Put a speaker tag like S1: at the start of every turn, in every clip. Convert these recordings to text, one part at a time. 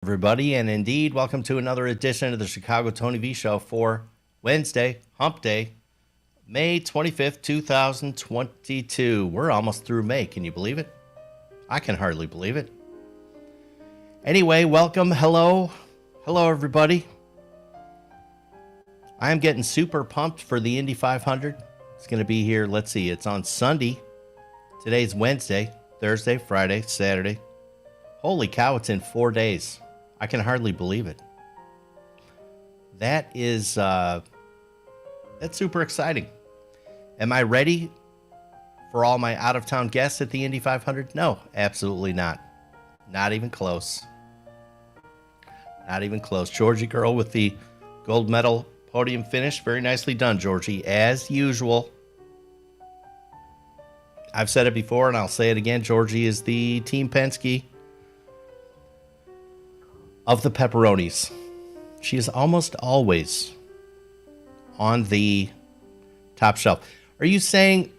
S1: Everybody, and indeed, welcome to another edition of the Chicago Tony V Show for Wednesday, Hump Day, May 25th, 2022. We're almost through May. Can you believe it? I can hardly believe it. Anyway, welcome. Hello. Hello, everybody. I'm getting super pumped for the Indy 500. It's going to be here. Let's see. It's on Sunday. Today's Wednesday, Thursday, Friday, Saturday. Holy cow, it's in 4 days. I can hardly believe it. That is, that's super exciting. Am I ready for all my out-of-town guests at the Indy 500? No, absolutely not. Not even close. Not even close. Georgie girl with the gold medal podium finish. Very nicely done, Georgie, as usual. I've said it before, and I'll say it again. Georgie is the Team Penske of the pepperonis. She is almost always on the top shelf. Are you saying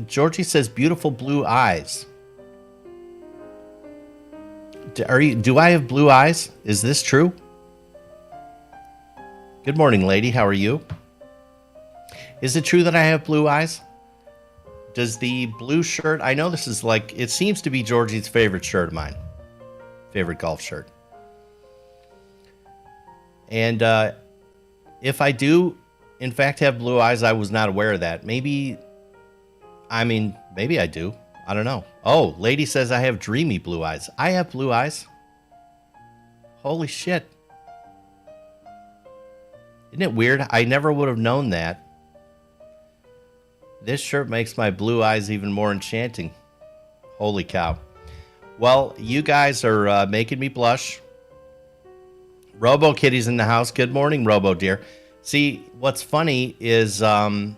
S1: Georgie says beautiful blue eyes? Do I have blue eyes? Is this true? Good morning, lady. How are you? Is it true that I have blue eyes? Does the blue shirt, I know this is like, it seems to be Georgie's favorite shirt of mine. Favorite golf shirt. And if I do, in fact, have blue eyes, I was not aware of that. Maybe I do. I don't know. Oh, lady says I have dreamy blue eyes. I have blue eyes. Holy shit. Isn't it weird? I never would have known that. This shirt makes my blue eyes even more enchanting. Holy cow. Well, you guys are making me blush. Robo Kitty's in the house. Good morning, Robo dear. See, what's funny is I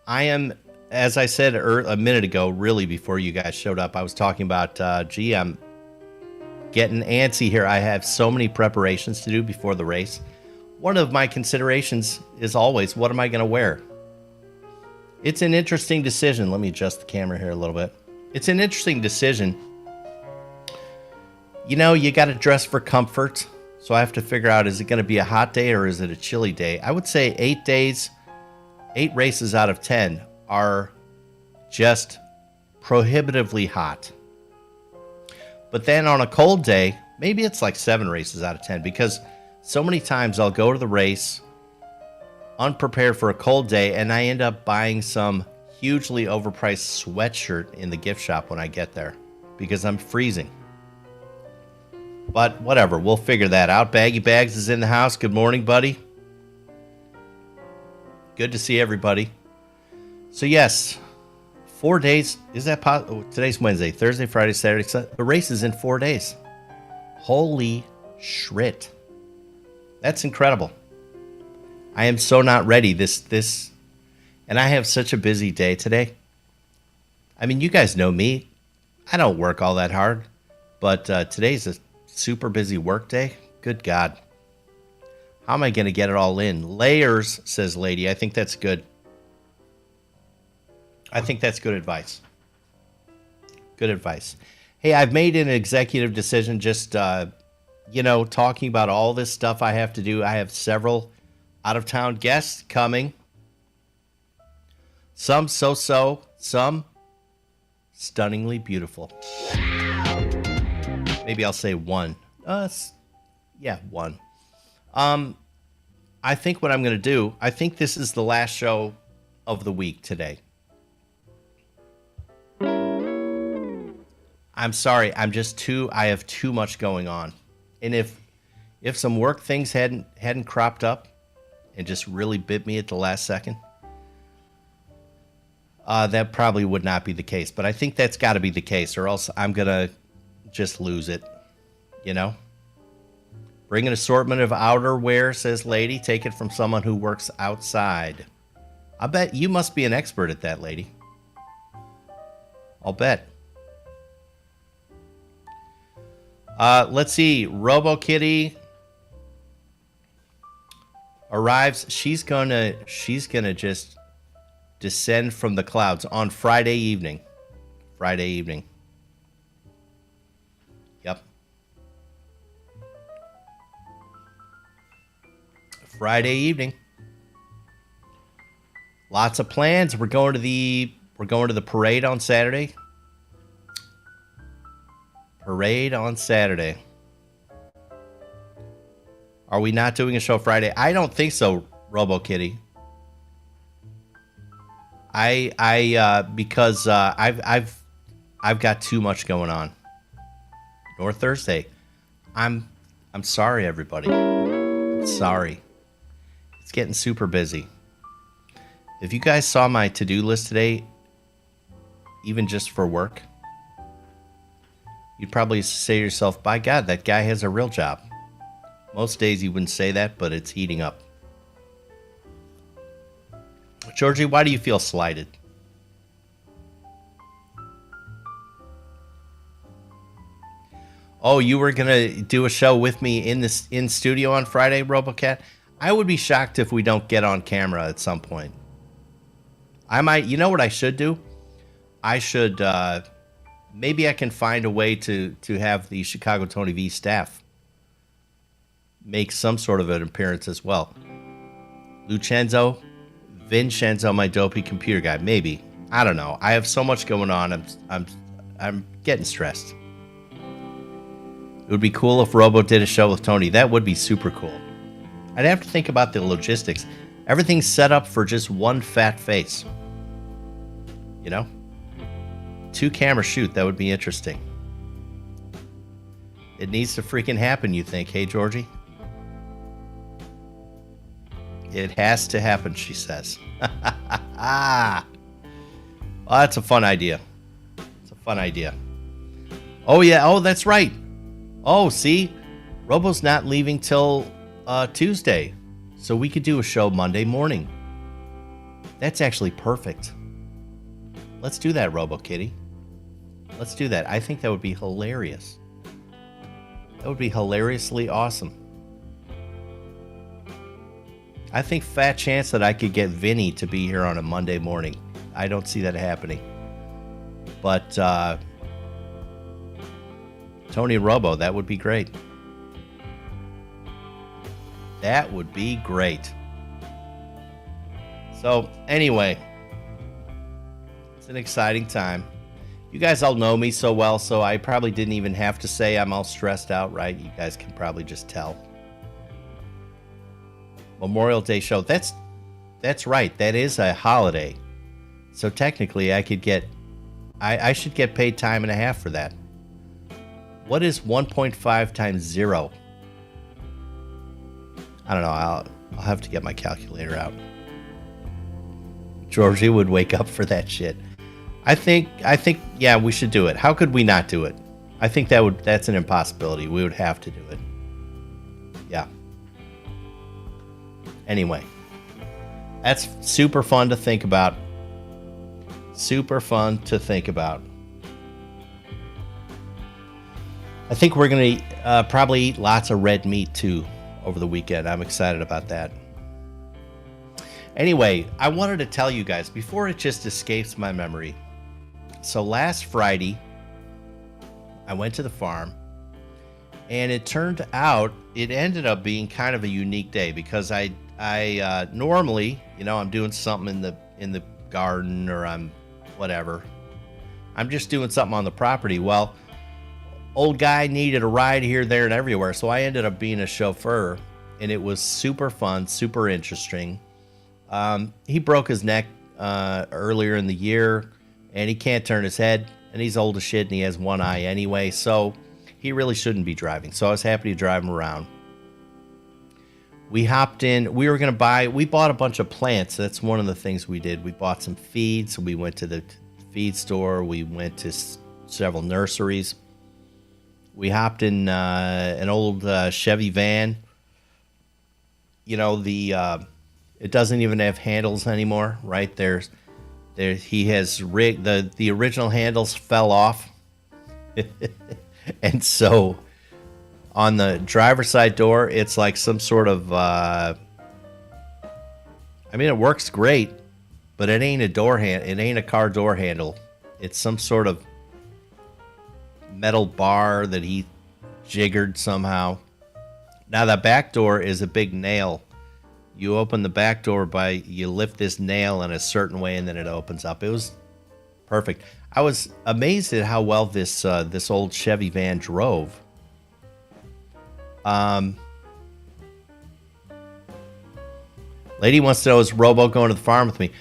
S1: am, as I said a minute ago, really before you guys showed up, I was talking about, I'm getting antsy here. I have so many preparations to do before the race. One of my considerations is always, what am I going to wear? It's an interesting decision. Let me adjust the camera here a little bit. It's an interesting decision. You know, you got to dress for comfort. So I have to figure out, is it going to be a hot day or is it a chilly day? I would say 8 days, 8 races out of 10 are just prohibitively hot. But then on a cold day, maybe it's like 7 races out of 10 because so many times I'll go to the race unprepared for a cold day and I end up buying some hugely overpriced sweatshirt in the gift shop when I get there because I'm freezing. But whatever, we'll figure that out. Baggy Bags is in the house. Good morning, buddy. Good to see everybody. So yes, 4 days. Is that possible? Today's Wednesday, Thursday, Friday, Saturday, Sunday. The race is in 4 days. Holy shit. That's incredible. I am so not ready. And I have such a busy day today. I mean, you guys know me. I don't work all that hard. But today's a super busy work day. Good God. How am I going to get it all in? Layers, says lady. I think that's good. I think that's good advice. Good advice. Hey, I've made an executive decision just, talking about all this stuff I have to do. I have several out-of-town guests coming. Some so-so, some stunningly beautiful. Maybe I'll say one. One. I think what I'm going to do, I think this is the last show of the week today. I'm sorry, I have too much going on. And if some work things hadn't cropped up and just really bit me at the last second, that probably would not be the case. But I think that's got to be the case, or else I'm going to just lose it, Bring an assortment of outerwear, says lady. Take it from someone who works outside. I bet you must be an expert at that, lady. I'll bet. Let's see. RoboKitty arrives. She's gonna just descend from the clouds on Friday evening. Friday evening. Yep. Friday evening. Lots of plans. We're going to the parade on Saturday. Parade on Saturday. Are we not doing a show Friday? I don't think so, RoboKitty. Because I've got too much going on. Nor Thursday. I'm sorry, everybody. I'm sorry. It's getting super busy. If you guys saw my to-do list today, even just for work, you'd probably say to yourself, by God, that guy has a real job. Most days you wouldn't say that, but it's heating up. Georgie, why do you feel slighted? Oh, you were gonna do a show with me in studio on Friday, RoboCat? I would be shocked if we don't get on camera at some point. I might. You know what I should do? I should. Maybe I can find a way to have the Chicago Tony V staff make some sort of an appearance as well. Vincenzo, my dopey computer guy. Maybe. I don't know. I have so much going on. I'm getting stressed. It would be cool if Robo did a show with Tony. That would be super cool. I'd have to think about the logistics. Everything's set up for just one fat face. You know? 2-camera shoot. That would be interesting. It needs to freaking happen, you think. Hey, Georgie? It has to happen, she says. Well, that's a fun idea. It's a fun idea. Oh, yeah. Oh, that's right. Oh, see? Robo's not leaving till Tuesday. So we could do a show Monday morning. That's actually perfect. Let's do that, RoboKitty. Let's do that. I think that would be hilarious. That would be hilariously awesome. I think fat chance that I could get Vinny to be here on a Monday morning. I don't see that happening. But Tony Robo, that would be great. That would be great. So, anyway, it's an exciting time. You guys all know me so well, so I probably didn't even have to say I'm all stressed out, right? You guys can probably just tell. Memorial Day show. That's right. That is a holiday. So technically I could get I should get paid time and a half for that. What is 1.5 times 0? I don't know. I'll have to get my calculator out. Georgie would wake up for that shit. I think yeah, we should do it. How could we not do it? I think that's an impossibility. We would have to do it. Yeah. Anyway, that's super fun to think about. Super fun to think about. I think we're going to probably eat lots of red meat too over the weekend. I'm excited about that. Anyway, I wanted to tell you guys before it just escapes my memory. So last Friday, I went to the farm. And it turned out, it ended up being kind of a unique day because I normally, I'm doing something in the garden or I'm whatever. I'm just doing something on the property. Well, old guy needed a ride here, there, and everywhere. So I ended up being a chauffeur, and it was super fun, super interesting. He broke his neck earlier in the year, and he can't turn his head, and he's old as shit, and he has one eye anyway. So he really shouldn't be driving. So I was happy to drive him around. We hopped in. We bought a bunch of plants. That's one of the things we did. We bought some feed. So we went to the feed store. We went to several nurseries. We hopped in an old Chevy van. It doesn't even have handles anymore, right? He has rigged the original handles fell off. And so on the driver's side door, it's like some sort of, it works great, but it ain't it ain't a car door handle. It's some sort of metal bar that he jiggered somehow. Now the back door is a big nail. You open the back door you lift this nail in a certain way and then it opens up. It was perfect. I was amazed at how well this old Chevy van drove. Lady wants to know, is Robo going to the farm with me?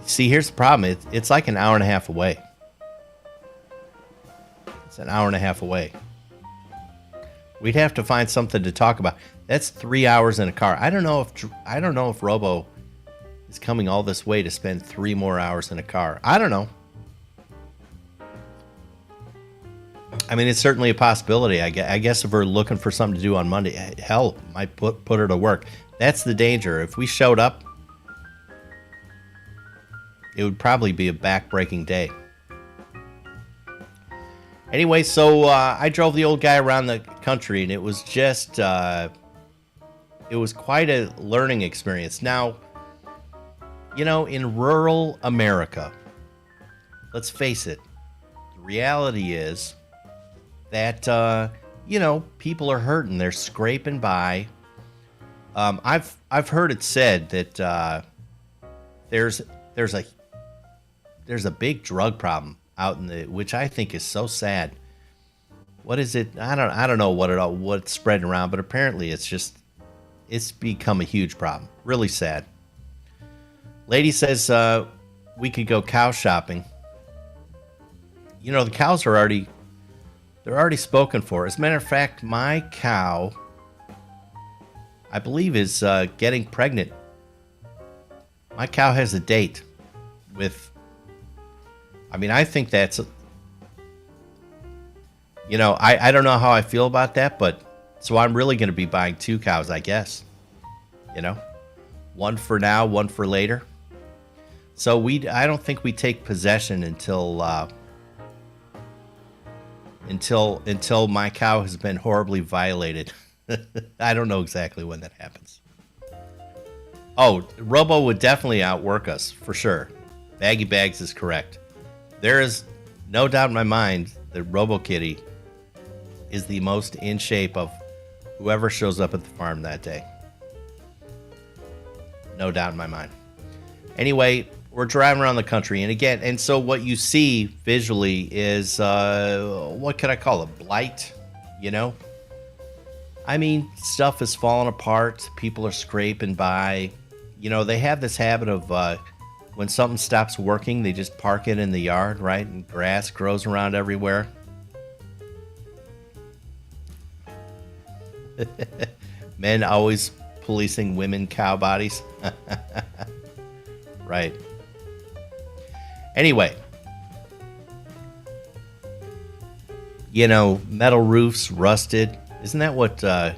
S1: See, here's the problem. It's like an hour and a half away. It's an hour and a half away. We'd have to find something to talk about. That's 3 hours in a car. I don't know if Robo is coming all this way to spend 3 more hours in a car. I don't know. I mean, it's certainly a possibility. I guess if we're looking for something to do on Monday, hell, might put her to work. That's the danger. If we showed up, it would probably be a back-breaking day. Anyway, so I drove the old guy around the country, and it was just, it was quite a learning experience. Now, you know, in rural America, let's face it, the reality is that, you know, people are hurting. They're scraping by. I've heard it said that there's a big drug problem out in which I think is so sad. What is it? I don't know what's spreading around, but apparently it's become a huge problem. Really sad. Lady says we could go cow shopping. You know, the cows are already spoken for. As a matter of fact, my cow, I believe, is getting pregnant. My cow has a date with, I mean, I think that's, you know, I don't know how I feel about that, but so I'm really going to be buying 2 cows, I guess. You know, one for now, one for later. So I don't think we take possession until my cow has been horribly violated. I don't know exactly when that happens. Oh, Robo would definitely outwork us, for sure. Baggy Bags is correct. There is no doubt in my mind that Robo Kitty is the most in shape of whoever shows up at the farm that day. No doubt in my mind. Anyway, we're driving around the country, and so what you see visually is, what could I call it? Blight, you know? I mean, stuff is falling apart. People are scraping by. You know, they have this habit of when something stops working, they just park it in the yard, right? And grass grows around everywhere. Men always policing women cow bodies. Right. Anyway. You know, metal roofs, rusted. Isn't that what the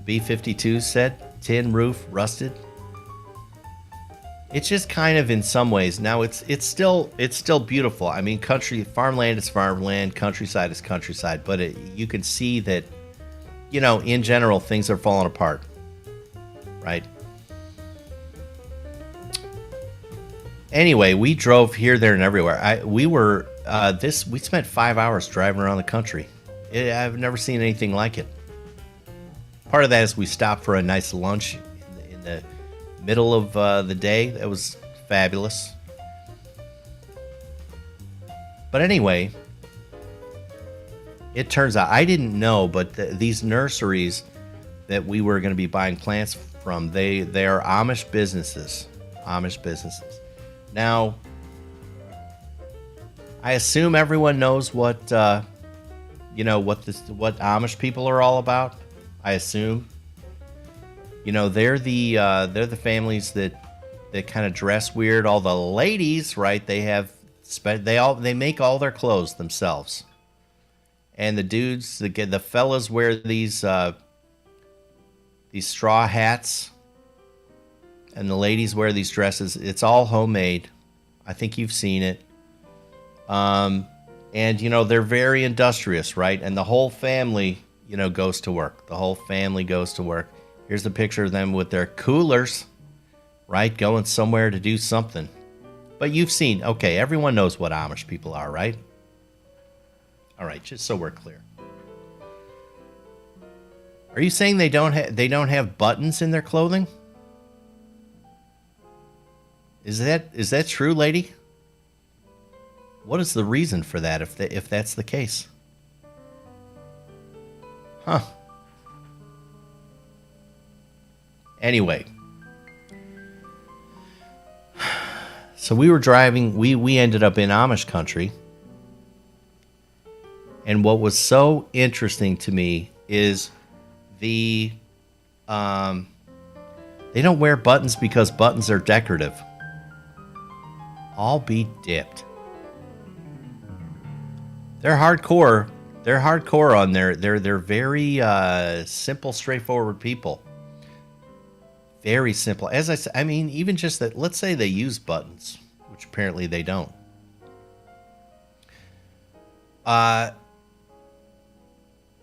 S1: B-52 said? Tin roof, rusted. It's just kind of in some ways. Now it's still beautiful. I mean, farmland is farmland, countryside is countryside. But you can see that, you know, in general, things are falling apart, right? Anyway, we drove here, there, and everywhere. We spent 5 hours driving around the country. I've never seen anything like it. Part of that is we stopped for a nice lunch in the middle of the day. That was fabulous. But anyway, it turns out, I didn't know, but these nurseries that we were going to be buying plants from, they are Amish businesses. Amish businesses. Now, I assume everyone knows what what Amish people are all about. I assume. You know, they're the families that kind of dress weird. All the ladies, right? They make all their clothes themselves, and the dudes, the fellas wear these straw hats, and the ladies wear these dresses. It's all homemade. I think you've seen it. And, you know, they're very industrious, right? And the whole family, you know, goes to work. The whole family goes to work. Here's a picture of them with their coolers, right? Going somewhere to do something. But you've seen, okay, everyone knows what Amish people are, right? All right, just so we're clear. Are you saying they don't have buttons in their clothing? Is that true, lady? What is the reason for that if that's the case? Huh. Anyway. So we were driving, we ended up in Amish country. And what was so interesting to me is they don't wear buttons because buttons are decorative. I'll be dipped. They're hardcore. They're hardcore on they're very simple, straightforward people. Very simple. As I said, I mean, even just that, let's say they use buttons, which apparently they don't.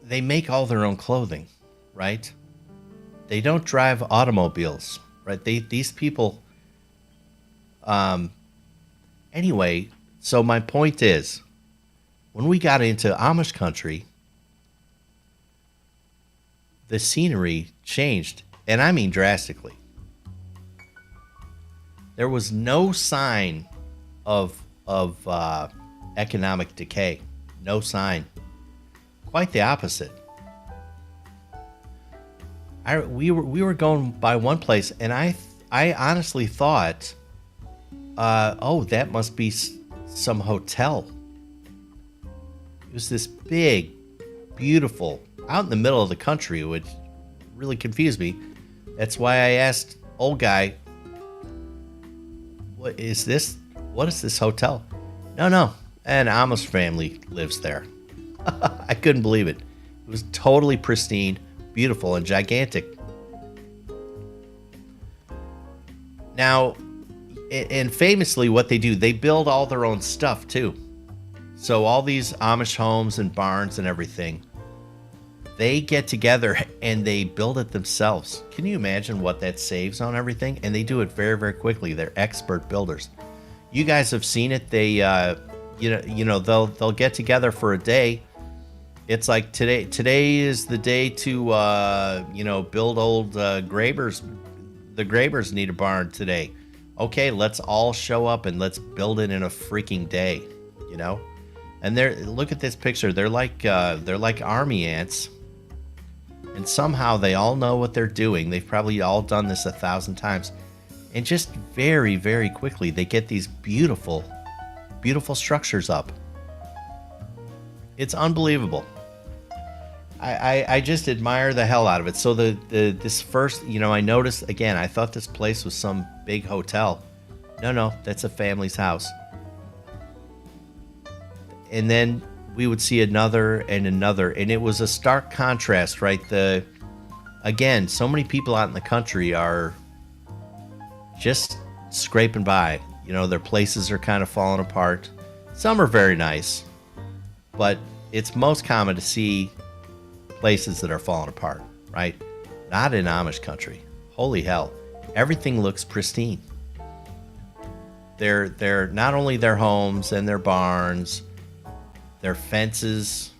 S1: They make all their own clothing, right? They don't drive automobiles, right? These people. Anyway, so my point is, when we got into Amish country, the scenery changed, and I mean drastically. There was no sign of economic decay. No sign. Quite the opposite. We were going by one place, and I honestly thought, oh, that must be some hotel. It was this big, beautiful, out in the middle of the country, which really confused me. That's why I asked old guy, what is this? What is this hotel? No. An Amish family lives there. I couldn't believe it. It was totally pristine, beautiful, and gigantic. Now, and famously what they do, they build all their own stuff too. So all these Amish homes and barns and everything, they get together and they build it themselves. Can you imagine what that saves on everything? And they do it very, very quickly. They're expert builders. You guys have seen it. They, they'll get together for a day. It's like today is the day to, build old Grabers. The Grabers need a barn today. Okay, let's all show up and let's build it in a freaking day, And look at this picture. They're like army ants, and somehow they all know what they're doing. They've probably all done this 1,000 times, and just very, very quickly they get these beautiful, beautiful structures up. It's unbelievable. I just admire the hell out of it. So this first, I noticed again. I thought this place was some big hotel. No, that's a family's house. And then we would see another, and it was a stark contrast, right? Again, so many people out in the country are just scraping by. Their places are kind of falling apart. Some are very nice, but it's most common to see places that are falling apart, right? Not in Amish country. Holy hell. Everything looks pristine. They're not only their homes and their barns, their fences,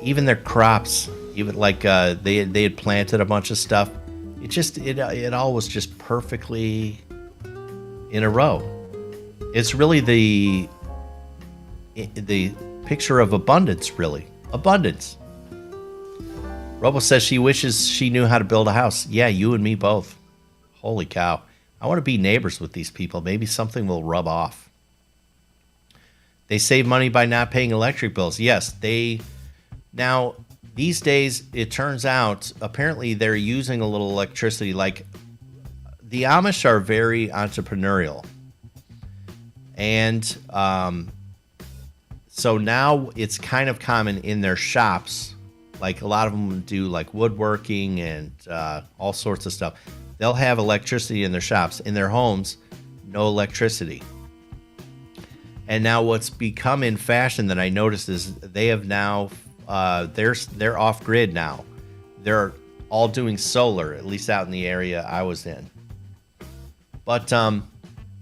S1: even their crops, even like they had planted a bunch of stuff. It all was just perfectly in a row. It's really the picture of abundance, really. Abundance. Robo says she wishes she knew how to build a house. Yeah, you and me both. Holy cow. I want to be neighbors with these people. Maybe something will rub off. They save money by not paying electric bills. Yes, now these days it turns out apparently they're using a little electricity. Like the Amish are very entrepreneurial. And so now it's kind of common in their shops. Like a lot of them do like woodworking and all sorts of stuff. They'll have electricity in their shops. In their homes, no electricity. And now what's become in fashion that I noticed is they have now, they're off grid now. They're all doing solar, at least out in the area I was in. But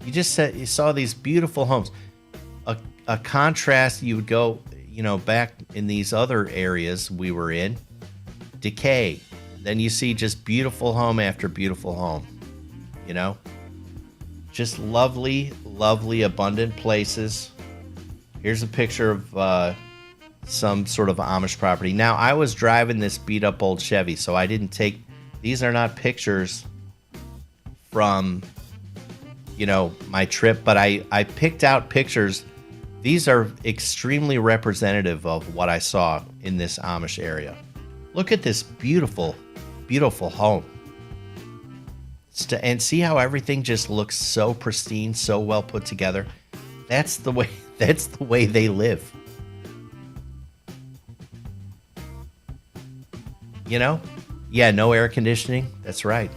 S1: you saw these beautiful homes. A contrast, you would go, back in these other areas we were in, decay. Then you see just beautiful home after beautiful home. You know, just lovely, lovely, abundant places. Here's a picture of some sort of Amish property. Now, I was driving this beat up old Chevy, so I didn't take, these are not pictures from, you know, my trip, but I picked out pictures. These are extremely representative of what I saw in this Amish area. Look at this beautiful, beautiful home. And see how everything just looks so pristine, so well put together. That's the way they live. You know? Yeah, no air conditioning. That's right.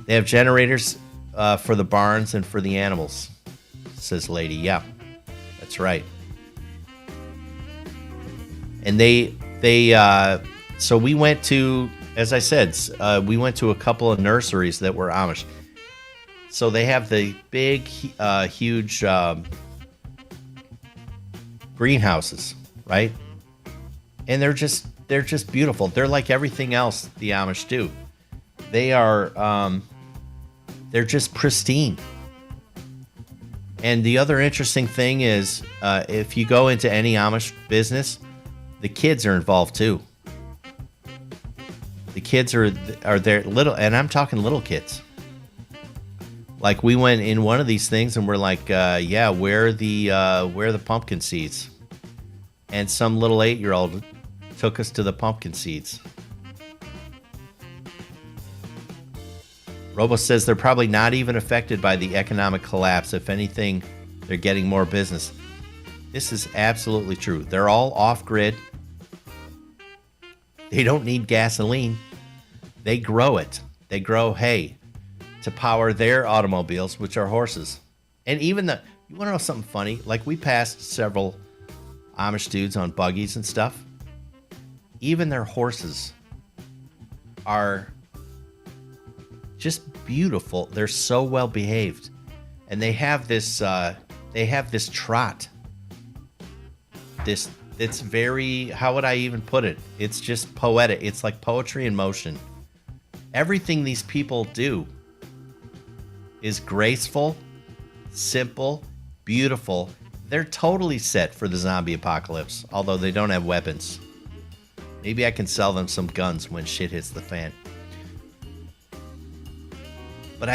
S1: They have generators for the barns and for the animals, says lady. Yeah, that's right. And so we went to, as I said, we went to a couple of nurseries that were Amish. So they have the big, huge greenhouses, right? And they're just beautiful. They're like everything else the Amish do. They are, they're just pristine. And the other interesting thing is, if you go into any Amish business, the kids are involved too. The kids are there, little, and I'm talking little kids. Like we went in one of these things and we're like, yeah, where are the pumpkin seeds? And some little 8-year-old took us to the pumpkin seeds. Robo says they're probably not even affected by the economic collapse. If anything, they're getting more business. This is absolutely true. They're all off-grid. They don't need gasoline. They grow it. They grow hay to power their automobiles, which are horses. And even you want to know something funny? Like we passed several Amish dudes on buggies and stuff. Even their horses are just beautiful. They're so well behaved. And they have this trot. It's very, how would I even put it? It's just poetic. It's like poetry in motion. Everything these people do is graceful, simple, beautiful. They're totally set for the zombie apocalypse, although they don't have weapons. Maybe I can sell them some guns when shit hits the fan. But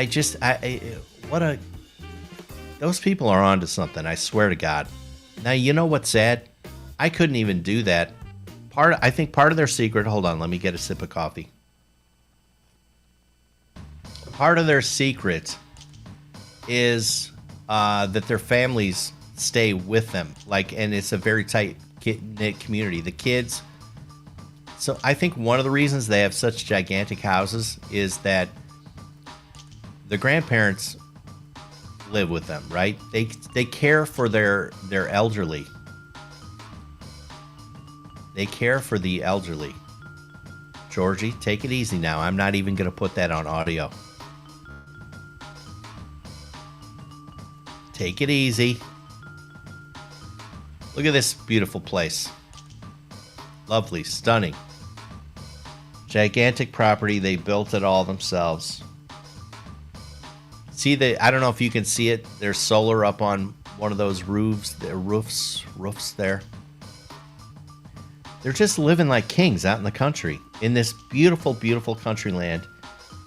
S1: those people are onto something, I swear to God. Now, you know what's sad? I couldn't even do that. I think part of their secret, hold on, let me get a sip of coffee. Part of their secret is that their families stay with them. And it's a very tight-knit community. The kids. So I think one of the reasons they have such gigantic houses is that the grandparents live with them, right? They care for their elderly. They care for the elderly. Georgie, take it easy now. I'm not even going to put that on audio. Take it easy. Look at this beautiful place. Lovely, stunning. Gigantic property. They built it all themselves. See, I don't know if you can see it. There's solar up on one of those roofs there. They're just living like kings out in the country, in this beautiful, beautiful country land.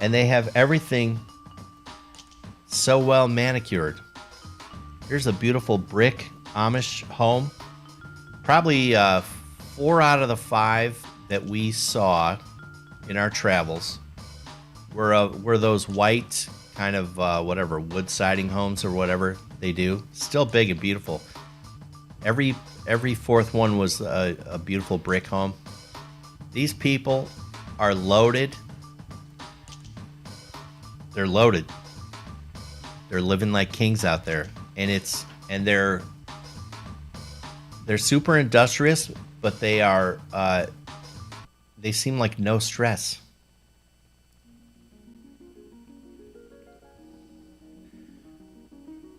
S1: And they have everything so well manicured. Here's a beautiful brick Amish home. Probably 4 out of the 5 that we saw in our travels were those white kind of whatever wood siding homes or whatever they do. Still big and beautiful. Every fourth one was a beautiful brick home. These people are loaded. They're loaded. They're living like kings out there, and they're super industrious, but they seem like no stress.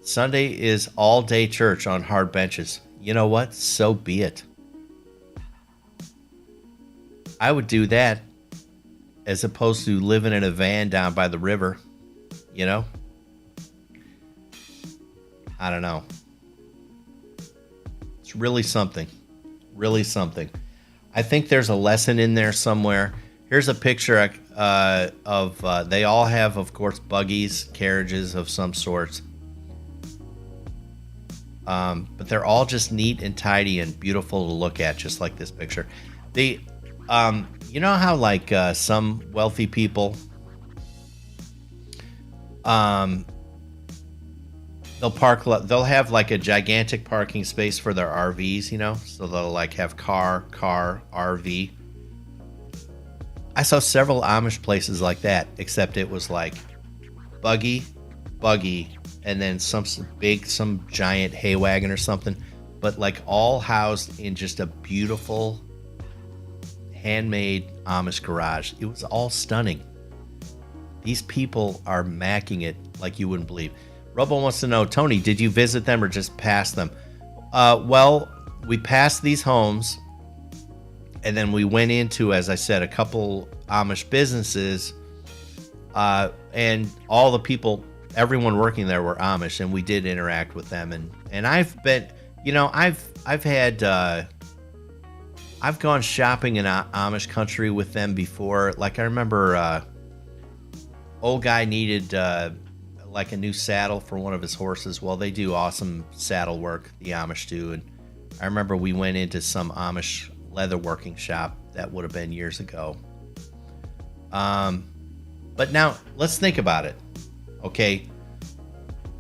S1: Sunday is all-day church on hard benches. You know what? So be it. I would do that as opposed to living in a van down by the river, you know? I don't know. It's really something. Really something. I think there's a lesson in there somewhere. Here's a picture of they all have, of course, buggies, carriages of some sorts. But they're all just neat and tidy and beautiful to look at, just like this picture. You know how like some wealthy people, they'll have like a gigantic parking space for their RVs, you know, so they'll like have car, RV. I saw several Amish places like that, except it was like buggy, and then some giant hay wagon or something, but like all housed in just a beautiful handmade Amish garage. It was all stunning. These people are macking it like you wouldn't believe. Robo wants to know, Tony, did you visit them or just pass them? Well, we passed these homes, and then we went into, as I said, a couple Amish businesses, and all the people, everyone working there were Amish, and we did interact with them. And I've been, you know, I've gone shopping in Amish country with them before. Like I remember, old guy needed like a new saddle for one of his horses. Well, they do awesome saddle work, the Amish do. And I remember we went into some Amish leatherworking shop. That would have been years ago. But now let's think about it. Okay.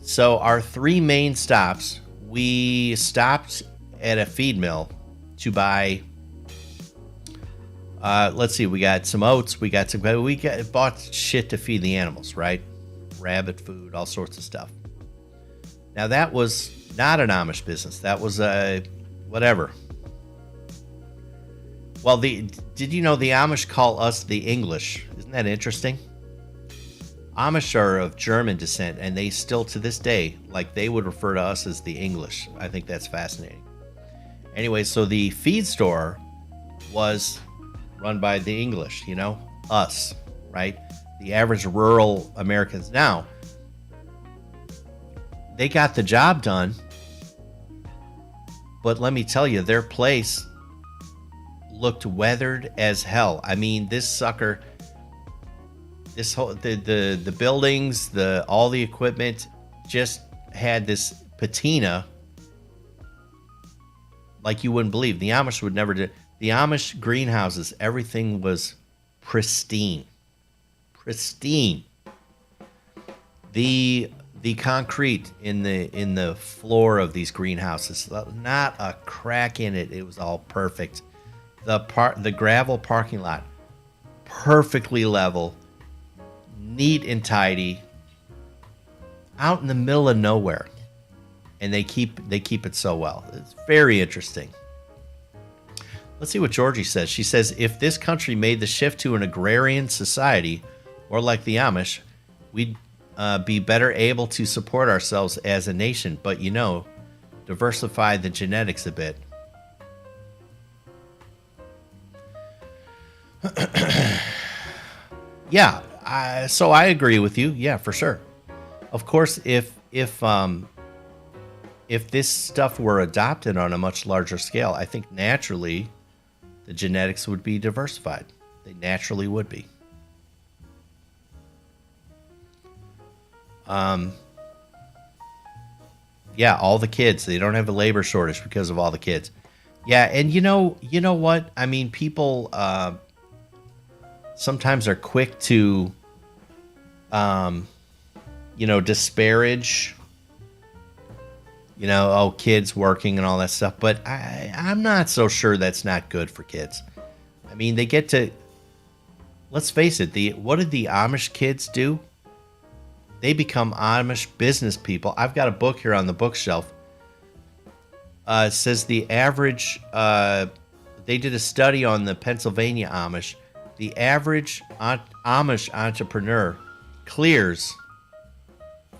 S1: So our three main stops, we stopped at a feed mill to buy, let's see, we got some oats, we bought shit to feed the animals, right? Rabbit food, all sorts of stuff. Now that was not an Amish business. That was a whatever. Well, did you know the Amish call us the English? Isn't that interesting? Amish are of German descent, and they still to this day, like they would refer to us as the English. I think that's fascinating. Anyway, so the feed store was run by the English, you know, us, right? The average rural Americans. Now, they got the job done, but let me tell you, their place looked weathered as hell. I mean, this sucker, this whole the buildings, all the equipment just had this patina like you wouldn't believe. The Amish would never do. The Amish greenhouses, everything was pristine. The concrete in the floor of these greenhouses, not a crack in it. It was all perfect. The gravel parking lot, perfectly level, neat and tidy, out in the middle of nowhere, and they keep it so well. It's very interesting. Let's see what Georgie says. She says, if this country made the shift to an agrarian society, or like the Amish, we'd be better able to support ourselves as a nation, but diversify the genetics a bit. Yeah, so I agree with you. Yeah, for sure. Of course, if this stuff were adopted on a much larger scale, I think naturally the genetics would be diversified. They naturally would be. Yeah, all the kids. They don't have a labor shortage because of all the kids. Yeah, and you know what? I mean, people sometimes are quick to disparage, kids working and all that stuff. But I'm not so sure that's not good for kids. I mean, they get to, let's face it, what did the Amish kids do? They become Amish business people. I've got a book here on the bookshelf. It says the average, they did a study on the Pennsylvania Amish. The average Amish entrepreneur clears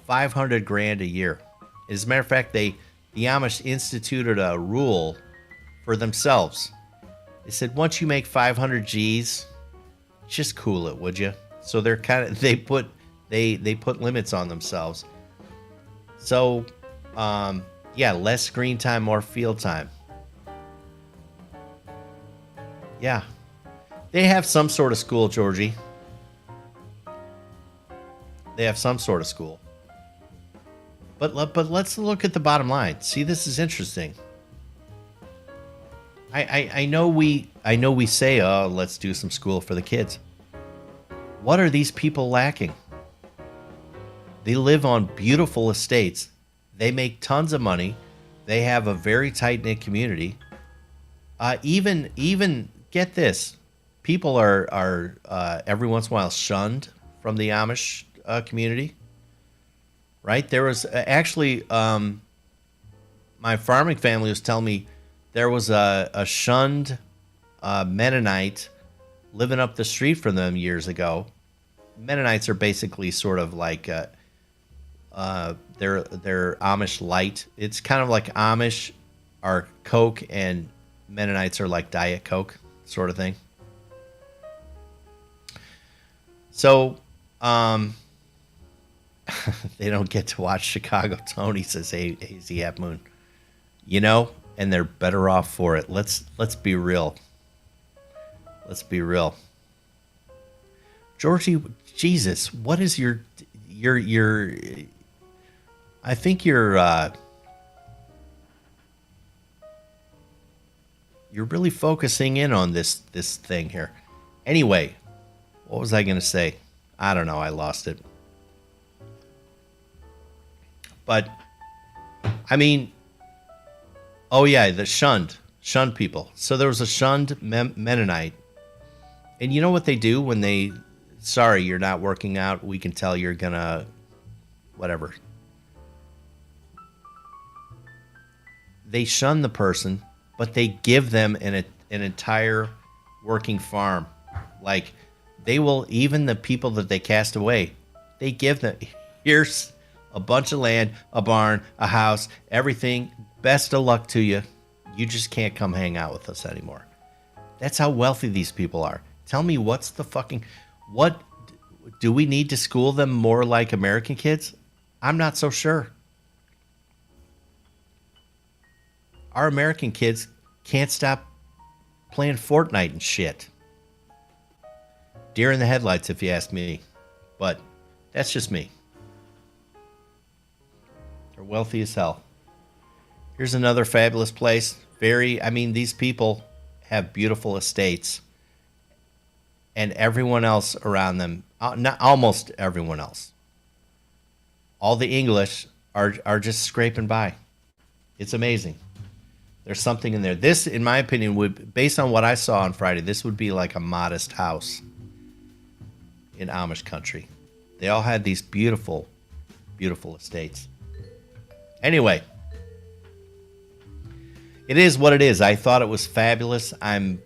S1: $500,000 a year. As a matter of fact, the Amish instituted a rule for themselves. They said once you make 500 G's, just cool it, would you? So they're kind of they put limits on themselves. So, yeah, less screen time, more field time. Yeah, they have some sort of school, Georgie. They have some sort of school. But let's look at the bottom line. See, this is interesting. I know we say, oh, let's do some school for the kids. What are these people lacking? They live on beautiful estates. They make tons of money. They have a very tight-knit community. Even get this, people are every once in a while shunned from the Amish community. Right? There was actually my farming family was telling me there was a shunned Mennonite living up the street from them years ago. Mennonites are basically sort of like they're Amish light. It's kind of like Amish are Coke and Mennonites are like Diet Coke sort of thing. So they don't get to watch Chicago Tony, says Hazy Half Moon. You know, and they're better off for it. Let's be real. Let's be real. Georgie, Jesus, what is your I think you're really focusing in on this thing here. Anyway, what was I going to say? I don't know. I lost it. But, I mean, oh yeah, the shunned people. So there was a shunned Mennonite. And you know what they do when they, sorry, you're not working out. We can tell you're going to, whatever. They shun the person, but they give them an entire working farm. Like, they will, even the people that they cast away, they give them, here's a bunch of land, a barn, a house, everything. Best of luck to you. You just can't come hang out with us anymore. That's how wealthy these people are. Tell me what do we need to school them more like American kids? I'm not so sure. Our American kids can't stop playing Fortnite and shit. Deer in the headlights, if you ask me. But that's just me. They're wealthy as hell. Here's another fabulous place. These people have beautiful estates. And everyone else around them, not almost everyone else, all the English are just scraping by. It's amazing. There's something in there. This, in my opinion, would, based on what I saw on Friday, this would be like a modest house in Amish country. They all had these beautiful, beautiful estates. Anyway, it is what it is. I thought it was fabulous. And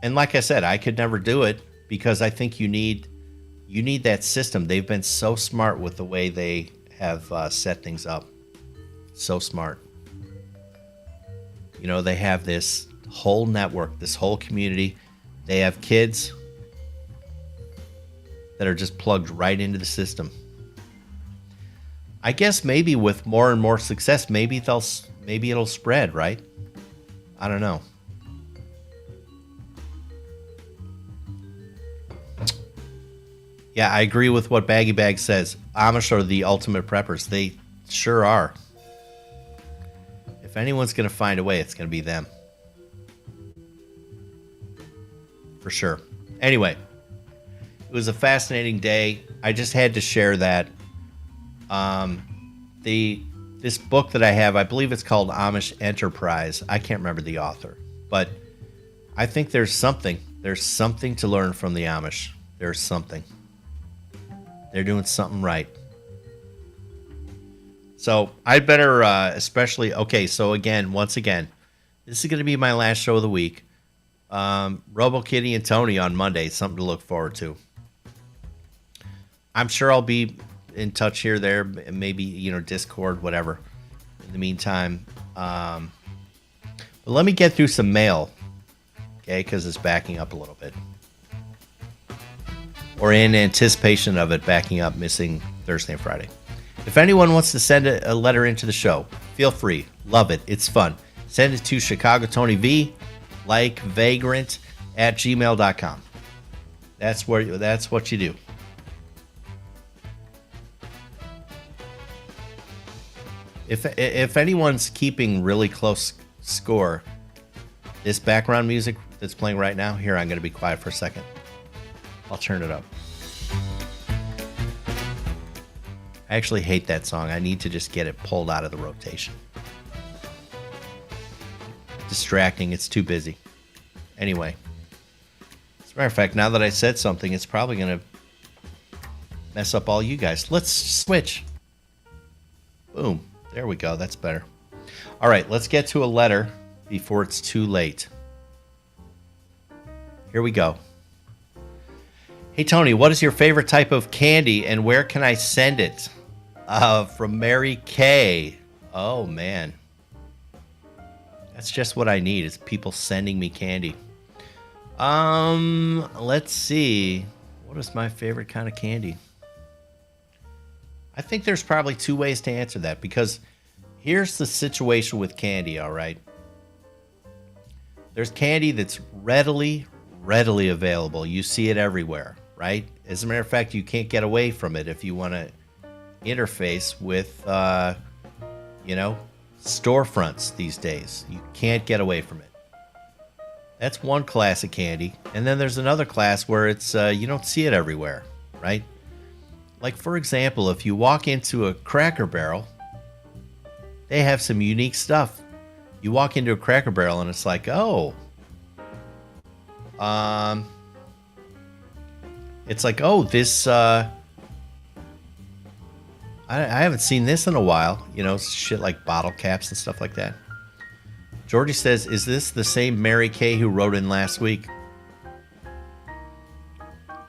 S1: like I said, I could never do it because I think you need that system. They've been so smart with the way they have set things up. So smart. You know, they have this whole network, this whole community. They have kids that are just plugged right into the system. I guess maybe with more and more success, maybe it'll spread, right? I don't know. Yeah, I agree with what Baggy Bag says. Amish are the ultimate preppers. They sure are. If anyone's going to find a way, it's going to be them. For sure. Anyway, it was a fascinating day. I just had to share that. This book that I have, I believe it's called Amish Enterprise. I can't remember the author, but I think there's something to learn from the Amish. There's something. They're doing something right. So I better, especially, okay, so once again, this is going to be my last show of the week. Robo Kitty and Tony on Monday, something to look forward to. I'm sure I'll be in touch here, there, maybe, Discord, whatever. In the meantime, but let me get through some mail. Okay, because it's backing up a little bit. Or in anticipation of it backing up, missing Thursday and Friday. If anyone wants to send a letter into the show, feel free. Love it. It's fun. Send it to ChicagoTonyV, like vagrant at gmail.com. That's what you do. If anyone's keeping really close score, this background music that's playing right now, here, I'm going to be quiet for a second. I'll turn it up. I actually hate that song. I need to just get it pulled out of the rotation. Distracting. It's too busy. Anyway. As a matter of fact, now that I said something, it's probably going to mess up all you guys. Let's switch. Boom. There we go. That's better. All right. Let's get to a letter before it's too late. Here we go. Hey, Tony, what is your favorite type of candy and where can I send it? From Mary Kay. Oh, man. That's just what I need is people sending me candy. Let's see. What is my favorite kind of candy? I think there's probably two ways to answer that because here's the situation with candy, all right? There's candy that's readily available. You see it everywhere, right? As a matter of fact, you can't get away from it if you want to interface with, storefronts these days. You can't get away from it. That's one class of candy. And then there's another class where it's you don't see it everywhere, right? Like, for example, if you walk into a Cracker Barrel, they have some unique stuff. You walk into a Cracker Barrel and it's like, oh, it's like, oh, this, I haven't seen this in a while. You know, shit like bottle caps and stuff like that. Georgie says, is this the same Mary Kay who wrote in last week?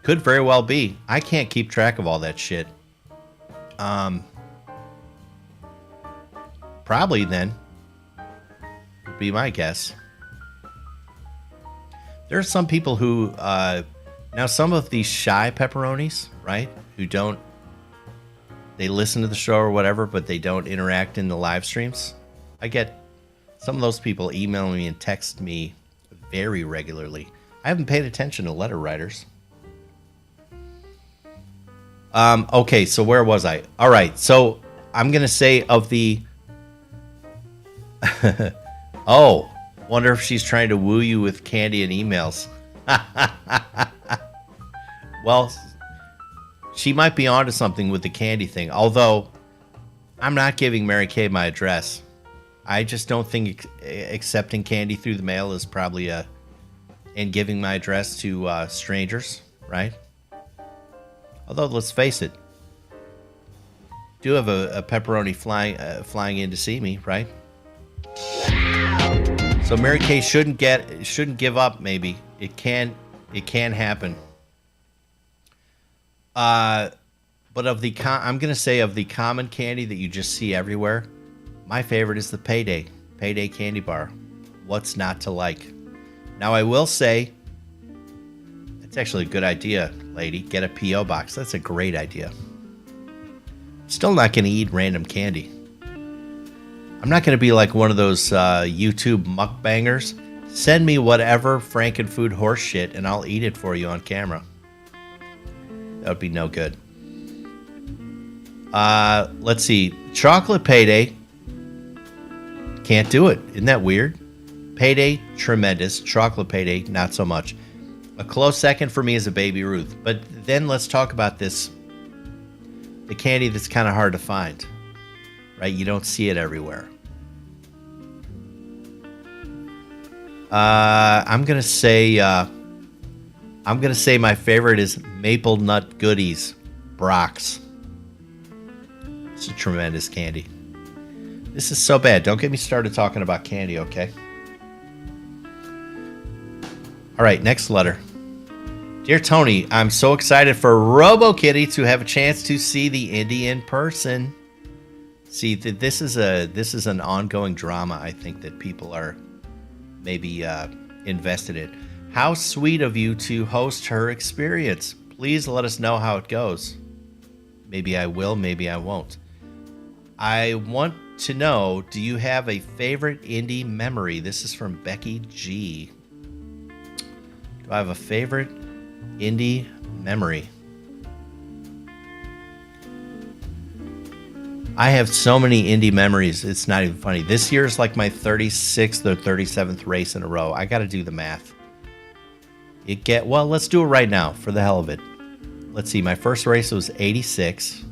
S1: Could very well be. I can't keep track of all that shit. Probably then. Would be my guess. There are some people who, now some of these shy pepperonis, right? Who don't, they listen to the show or whatever, but they don't interact in the live streams. I get some of those people email me and text me very regularly. I haven't paid attention to letter writers. Okay, so where was I? All right, so I'm going to say of the... Oh, wonder if she's trying to woo you with candy and emails. Well, she might be onto something with the candy thing, although I'm not giving Mary Kay my address. I just don't think accepting candy through the mail is probably and giving my address to strangers, right? Although, let's face it, do have a pepperoni flying in to see me, right? So Mary Kay shouldn't give up. Maybe it can happen. But I'm gonna say of the common candy that you just see everywhere, my favorite is the Payday candy bar. What's not to like? Now I will say, it's actually a good idea, lady. Get a P.O. box. That's a great idea. Still not gonna eat random candy. I'm not going to be like one of those YouTube mukbangers. Send me whatever Frankenfood horse shit and I'll eat it for you on camera. That would be no good. Let's see. Chocolate Payday. Can't do it. Isn't that weird? Payday, tremendous. Chocolate Payday, not so much. A close second for me is a Baby Ruth. But then let's talk about this. The candy that's kind of hard to find. Right? You don't see it everywhere. I'm gonna say my favorite is Maple Nut Goodies, Brock's. It's a tremendous candy. This is so bad. Don't get me started talking about candy, okay? All right, next letter. Dear Tony, I'm so excited for RoboKitty to have a chance to see the indie in person. See, this is an ongoing drama. I think that people are maybe invested in. How sweet of you to host her experience. Please let us know how it goes. Maybe I will, maybe I won't. I want to know, do you have a favorite Indy memory? This is from Becky G. Do I have a favorite Indy memory? I have so many Indy memories, it's not even funny. This year is like my 36th or 37th race in a row. I got to do the math. Well, let's do it right now for the hell of it. Let's see, my first race was 86.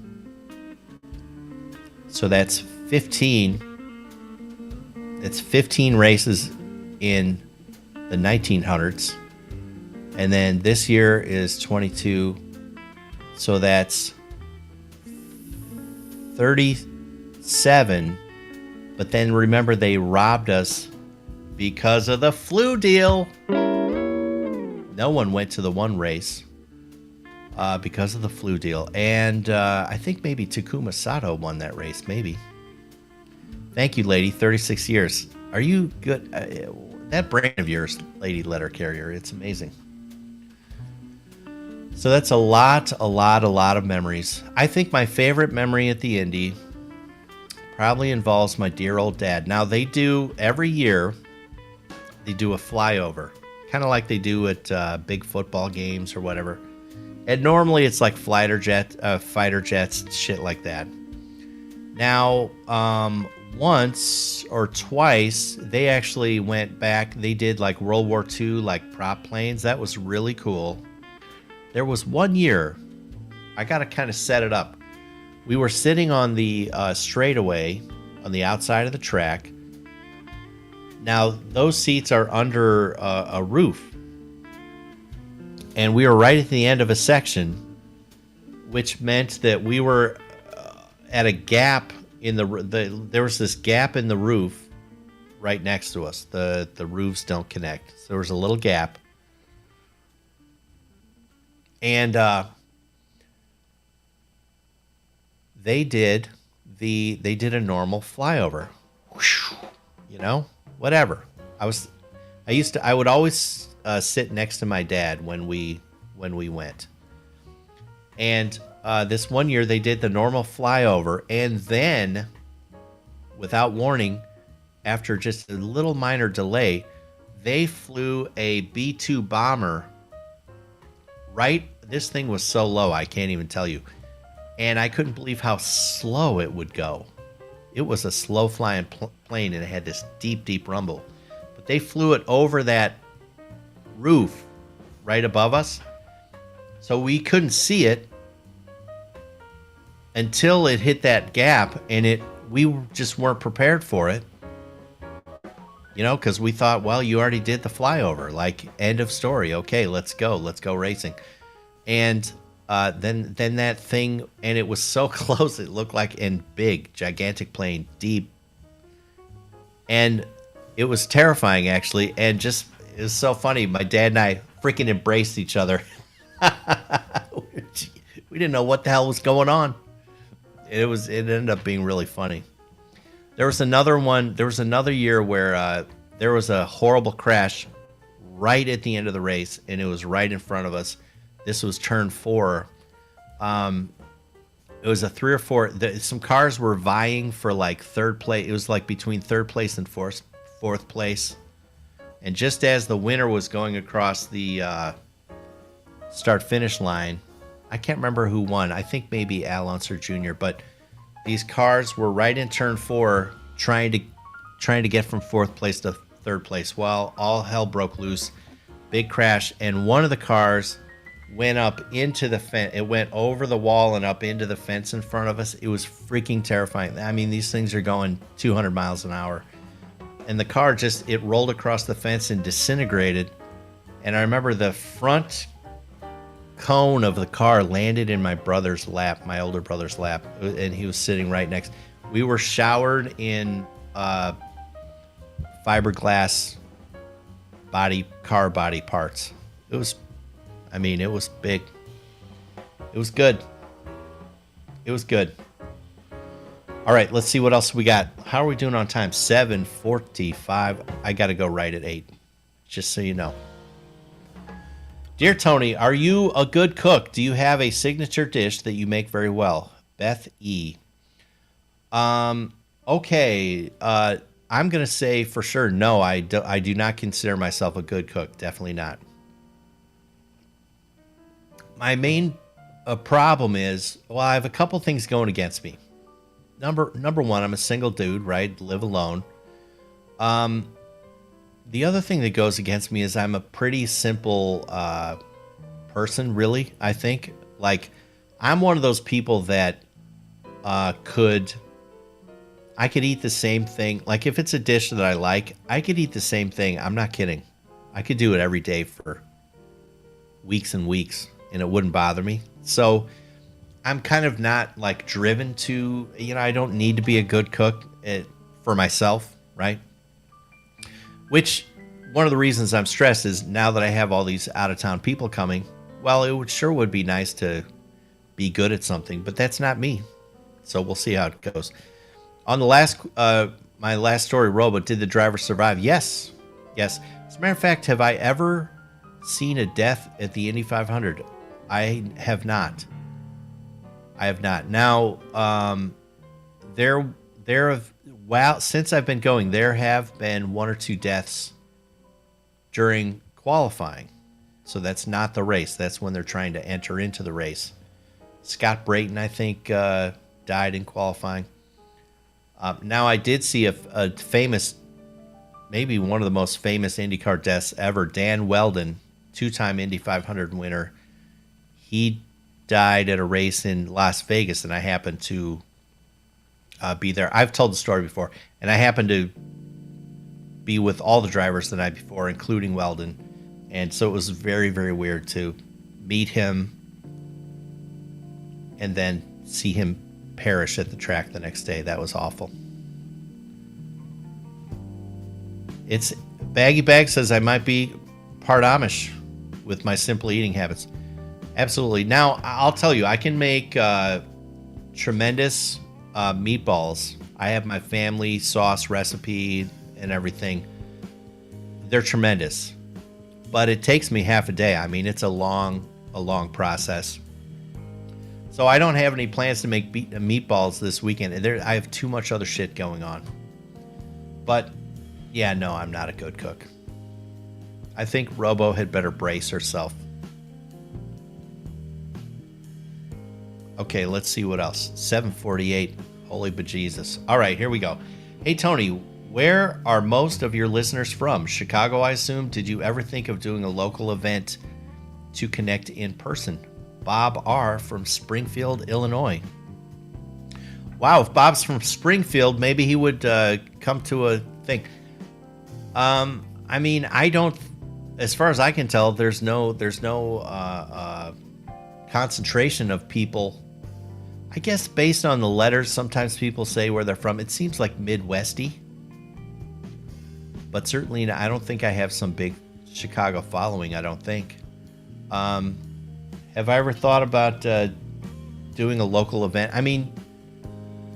S1: So that's 15. It's 15 races in the 1900s. And then this year is 22. So that's 37. But then remember, they robbed us because of the flu deal. No one went to the one race because of the flu deal. And I think maybe Takuma Sato won that race, maybe. Thank you, lady. 36 years. Are you good? That brain of yours, lady letter carrier, it's amazing. So that's a lot of memories. I think my favorite memory at the Indy probably involves my dear old dad. Now, they do, every year, they do a flyover. Kind of like they do at big football games or whatever. And normally it's like fighter jets, shit like that. Now, once or twice, they actually went back. They did like World War II, like prop planes. That was really cool. There was one year, I got to kind of set it up. We were sitting on the straightaway on the outside of the track. Now, those seats are under a roof. And we were right at the end of a section, which meant that we were at a gap in there was this gap in the roof right next to us. The roofs don't connect. So there was a little gap. And they did a normal flyover. You know? Whatever. I would always sit next to my dad when we went. And this one year they did the normal flyover, and then without warning, after just a little minor delay, they flew a B-2 bomber right. This thing was so low, I can't even tell you. And I couldn't believe how slow it would go. It was a slow flying plane, and it had this deep rumble. But they flew it over that roof right above us, so we couldn't see it until it hit that gap, and we just weren't prepared for it, you know, because we thought, well, you already did the flyover, like, end of story. Okay, let's go racing. And then that thing, and it was so close, it looked like in big, gigantic plane, deep, and it was terrifying, actually. And just, it was so funny. My dad and I freaking embraced each other. We didn't know what the hell was going on. It ended up being really funny. There was another year where there was a horrible crash right at the end of the race, and it was right in front of us. This was turn 4. It was a 3 or 4. Some cars were vying for like third place. It was like between third place and fourth place. And just as the winner was going across the start-finish line, I can't remember who won. I think maybe Al Unser Jr., but these cars were right in turn 4 trying to get from fourth place to third place. Well, all hell broke loose. Big crash, and one of the cars went up into the fence. It went over the wall and up into the fence in front of us. It was freaking terrifying. I mean, these things are going 200 miles an hour. And the car it rolled across the fence and disintegrated. And I remember the front cone of the car landed in my brother's lap, my older brother's lap, and he was sitting right next. We were showered in fiberglass car body parts. It was big. It was good. All right, let's see what else we got. How are we doing on time? 7:45. I got to go right at 8. Just so you know. Dear Tony, are you a good cook? Do you have a signature dish that you make very well? Beth E. Okay. I'm going to say for sure no, I do not consider myself a good cook. Definitely not. My main problem is, well, I have a couple things going against me. Number one, I'm a single dude, right? Live alone. The other thing that goes against me is I'm a pretty simple person, really, I think. Like, I'm one of those people that I could eat the same thing. Like, if it's a dish that I like, I could eat the same thing. I'm not kidding. I could do it every day for weeks and weeks, and it wouldn't bother me. So I'm kind of not, like, driven to, I don't need to be a good cook for myself, right? Which, one of the reasons I'm stressed is now that I have all these out-of-town people coming, well, would be nice to be good at something, but that's not me. So we'll see how it goes. On the my last story, Robo, did the driver survive? Yes. As a matter of fact, have I ever seen a death at the Indy 500? I have not. Now, since I've been going, there have been one or two deaths during qualifying. So that's not the race. That's when they're trying to enter into the race. Scott Brayton, I think, died in qualifying. Now, I did see a famous, maybe one of the most famous IndyCar deaths ever, Dan Weldon, two-time Indy 500 winner. He died at a race in Las Vegas, and I happened to be there. I've told the story before, and I happened to be with all the drivers the night before, including Weldon. And so it was very, very weird to meet him and then see him perish at the track the next day. That was awful. It's Baggy Bag says I might be part Amish with my simple eating habits. Absolutely. Now, I'll tell you, I can make tremendous meatballs. I have my family sauce recipe and everything. They're tremendous. But it takes me half a day. I mean, it's a long process. So I don't have any plans to make meatballs this weekend. I have too much other shit going on. But, yeah, no, I'm not a good cook. I think Robo had better brace herself. Okay, let's see what else. 748. Holy bejesus. All right, here we go. Hey, Tony, where are most of your listeners from? Chicago, I assume. Did you ever think of doing a local event to connect in person? Bob R. from Springfield, Illinois. Wow, if Bob's from Springfield, maybe he would come to a thing. I mean, I don't. As far as I can tell, there's no concentration of people. I guess based on the letters, sometimes people say where they're from. It seems like Midwesty. But certainly, I don't think I have some big Chicago following, I don't think. Have I ever thought about doing a local event? I mean,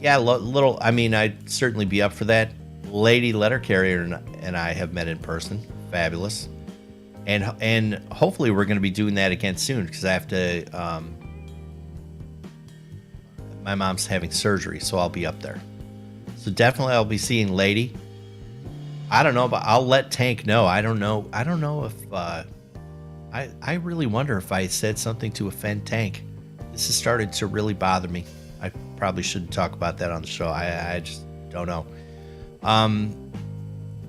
S1: yeah, I'd certainly be up for that. Lady Letter Carrier and I have met in person. Fabulous. And hopefully we're going to be doing that again soon because I have to... my mom's having surgery, so I'll be up there. So definitely I'll be seeing Lady. I don't know, but I'll let Tank know. I don't know if I really wonder if I said something to offend Tank. This has started to really bother me. I probably shouldn't talk about that on the show. I just don't know.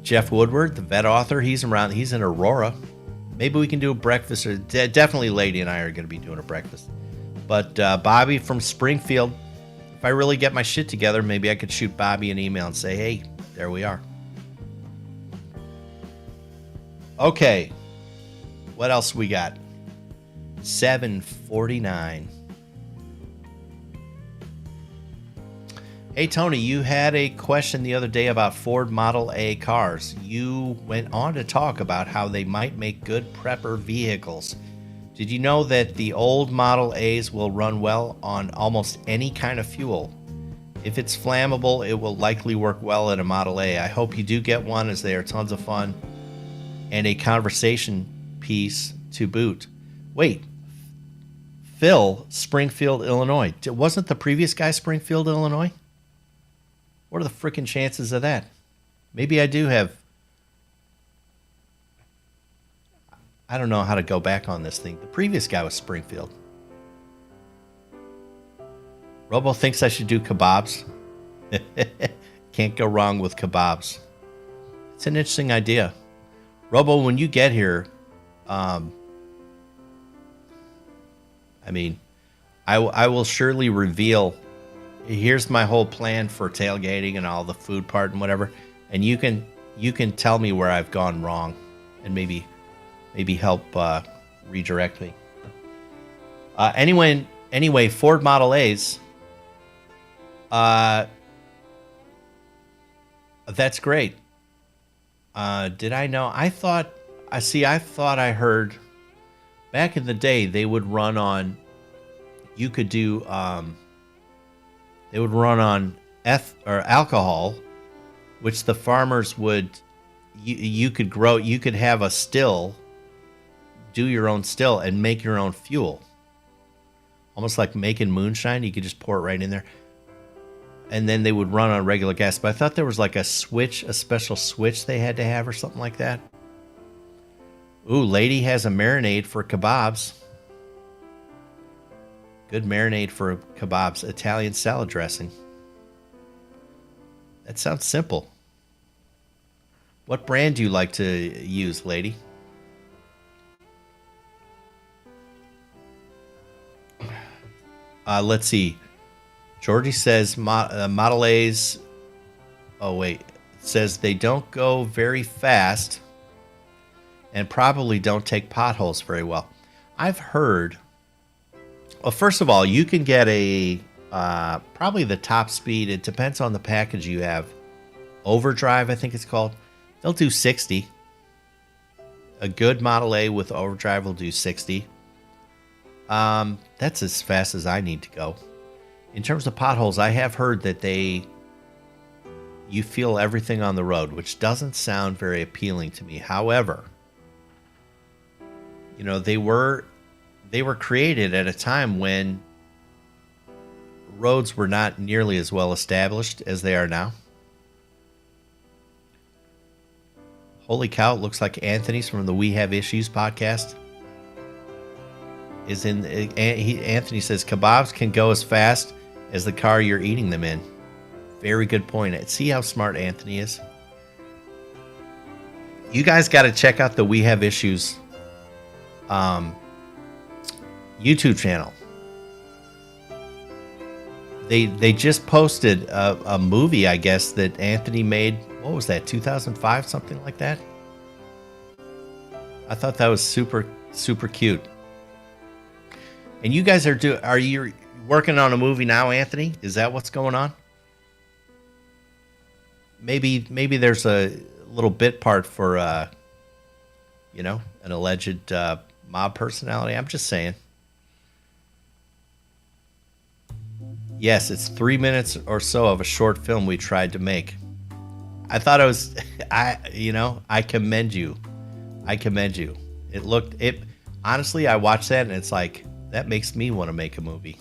S1: Jeff Woodward, the vet author, he's around. He's in Aurora. Maybe we can do a breakfast. Or definitely Lady and I are going to be doing a breakfast. But Bobby from Springfield, if I really get my shit together, maybe I could shoot Bobby an email and say, hey, there we are. Okay. What else we got? 749. Hey, Tony, you had a question the other day about Ford Model A cars. You went on to talk about how they might make good prepper vehicles. Did you know that the old Model A's will run well on almost any kind of fuel? If it's flammable, it will likely work well at a Model A. I hope you do get one as they are tons of fun. and a conversation piece to boot. Wait, Phil, Springfield, Illinois. Wasn't the previous guy Springfield, Illinois? What are the freaking chances of that? Maybe I do have... I don't know how to go back on this thing. The previous guy was Springfield. Robo thinks I should do kebabs. Can't go wrong with kebabs. It's an interesting idea. Robo, when you get here, I will surely reveal, here's my whole plan for tailgating and all the food part and whatever, and you can tell me where I've gone wrong and maybe help redirect me. Anyway, Ford Model A's. That's great. Did I know? I thought I heard back in the day they would run on. You could do. They would run on alcohol, which the farmers would. You could grow. You could have a still. Do your own still and make your own fuel. Almost like making moonshine. You could just pour it right in there. And then they would run on regular gas. But I thought there was like a special switch they had to have or something like that. Ooh, lady has a marinade for kebabs. Good marinade for kebabs. Italian salad dressing. That sounds simple. What brand do you like to use, lady? Let's see. Georgie says Model A's. Oh, wait. It says they don't go very fast and probably don't take potholes very well. I've heard. Well, first of all, you can get probably the top speed. It depends on the package you have. Overdrive, I think it's called. They'll do 60. A good Model A with overdrive will do 60. That's as fast as I need to go. In terms of potholes, I have heard that you feel everything on the road, which doesn't sound very appealing to me. However, they were created at a time when roads were not nearly as well established as they are now. Holy cow, it looks like Anthony's from the We Have Issues podcast. Anthony says kebabs can go as fast as the car you're eating them in. Very good point. See how smart Anthony is? You guys got to check out the We Have Issues YouTube channel. They just posted a movie, I guess, that Anthony made. What was that, 2005, something like that? I thought that was super, super cute. And you guys are you working on a movie now, Anthony? Is that what's going on? Maybe there's a little bit part for an alleged mob personality. I'm just saying. Yes, it's 3 minutes or so of a short film we tried to make. I thought it was, I commend you. I commend you. Honestly, I watched that and it's like, that makes me want to make a movie.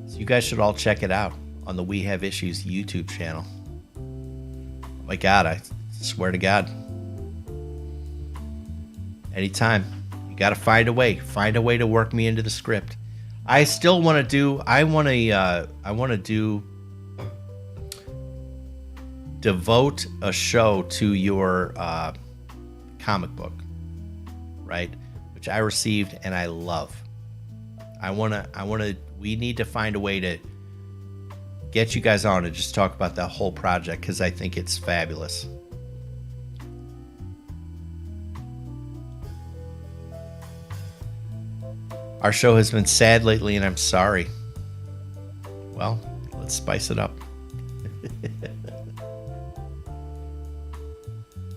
S1: So you guys should all check it out on the We Have Issues YouTube channel. Oh my God, I swear to God. Anytime. You got to find a way. Find a way to work me into the script. I still want to do, devote a show to your comic book, right? Which I received and I love. We need to find a way to get you guys on and just talk about that whole project because I think it's fabulous. Our show has been sad lately and I'm sorry. Well, let's spice it up.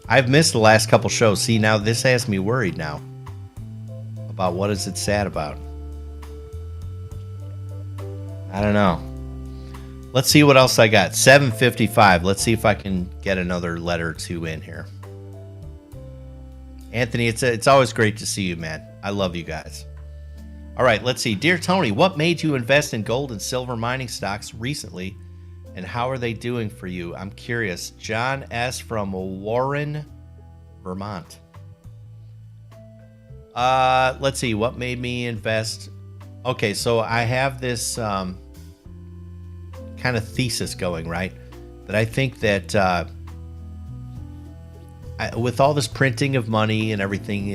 S1: I've missed the last couple shows. See, now this has me worried now about what is it sad about. I don't know. Let's see what else I got. 7:55. Let's see if I can get another letter or two in here. Anthony, it's always great to see you, man. I love you guys. All right, let's see. Dear Tony, what made you invest in gold and silver mining stocks recently, and how are they doing for you? I'm curious. John S. from Warren, Vermont. Let's see. What made me invest? Okay, so I have this kind of thesis going, right? That I think that with all this printing of money and everything,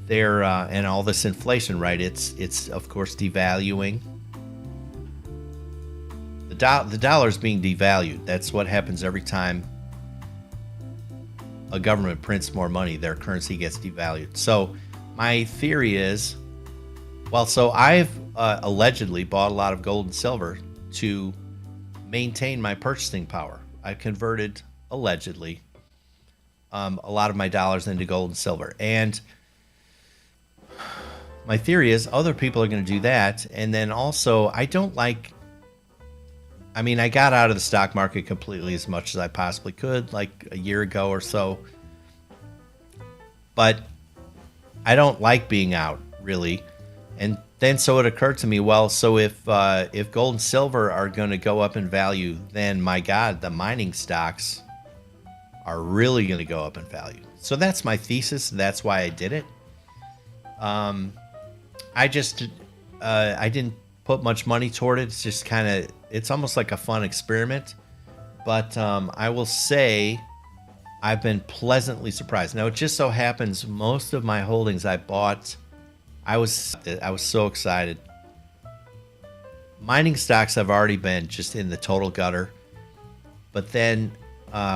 S1: and all this inflation, right? It's of course devaluing. The dollar's being devalued. That's what happens every time a government prints more money. Their currency gets devalued. So my theory is, so I've allegedly bought a lot of gold and silver to maintain my purchasing power. I converted, allegedly, a lot of my dollars into gold and silver. And my theory is other people are going to do that. And then also, I got out of the stock market completely as much as I possibly could, like a year ago or so. But I don't like being out, really. And then so it occurred to me, so if gold and silver are going to go up in value, then my God, the mining stocks are really going to go up in value. So that's my thesis. That's why I did it. I didn't put much money toward it. It's just it's almost like a fun experiment. But I will say I've been pleasantly surprised. Now, it just so happens most of my holdings I bought, I was so excited. Mining stocks have already been just in the total gutter, but then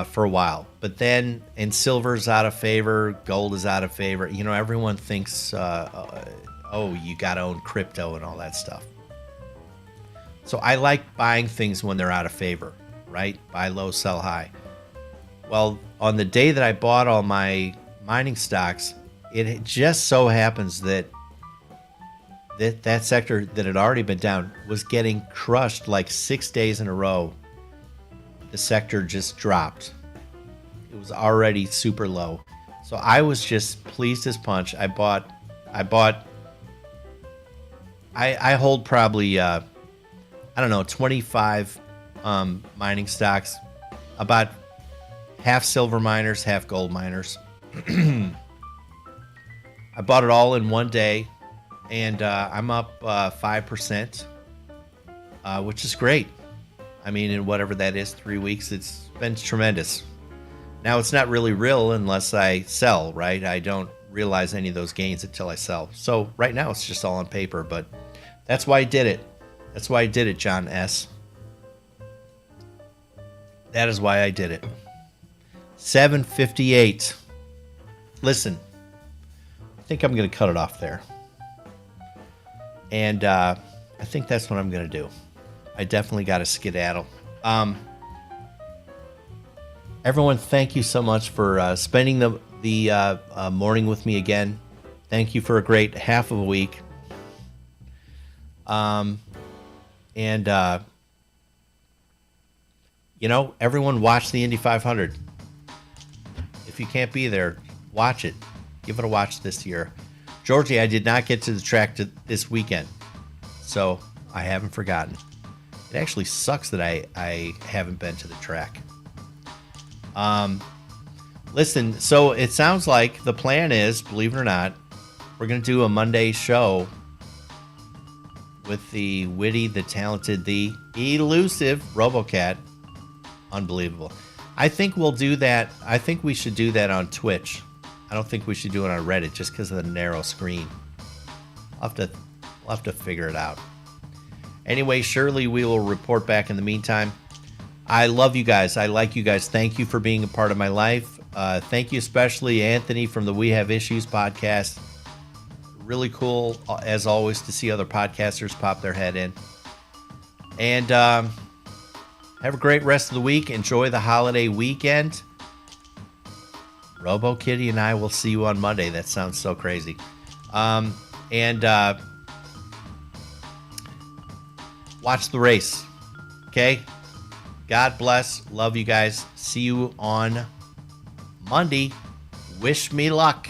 S1: for a while. But then, and silver's out of favor, gold is out of favor. Everyone thinks, you got to own crypto and all that stuff. So I like buying things when they're out of favor, right? Buy low, sell high. Well, on the day that I bought all my mining stocks, it just so happens that sector that had already been down was getting crushed like 6 days in a row. The sector just dropped. It was already super low. So I was just pleased as punch. I hold probably, 25 mining stocks, about half silver miners, half gold miners. I bought it all in one day, and I'm up 5%, which is great. In whatever that is, 3 weeks, it's been tremendous. Now, it's not really real unless I sell, right? I don't realize any of those gains until I sell. So right now, it's just all on paper, but that's why I did it. That's why I did it, John S. That is why I did it. 7:58. Listen, I think I'm going to cut it off there. And I think that's what I'm going to do. I definitely got to skedaddle. Everyone, thank you so much for spending the morning with me again. Thank you for a great half of a week. Everyone watch the Indy 500. If you can't be there, watch it. Give it a watch this year. Georgie, I did not get to the track this weekend, so I haven't forgotten. It actually sucks that I haven't been to the track. Listen, so it sounds like the plan is, believe it or not, we're going to do a Monday show with the witty, the talented, the elusive RoboCat. Unbelievable. I think we'll do that. I think we should do that on Twitch. I don't think we should do it on Reddit just because of the narrow screen. We'll have to figure it out. Anyway, surely we will report back in the meantime. I love you guys. I like you guys. Thank you for being a part of my life. Thank you especially, Anthony, from the We Have Issues podcast. Really cool, as always, to see other podcasters pop their head in. And have a great rest of the week. Enjoy the holiday weekend. Robo Kitty and I will see you on Monday. That sounds so crazy. Watch the race. Okay? God bless. Love you guys. See you on Monday. Wish me luck.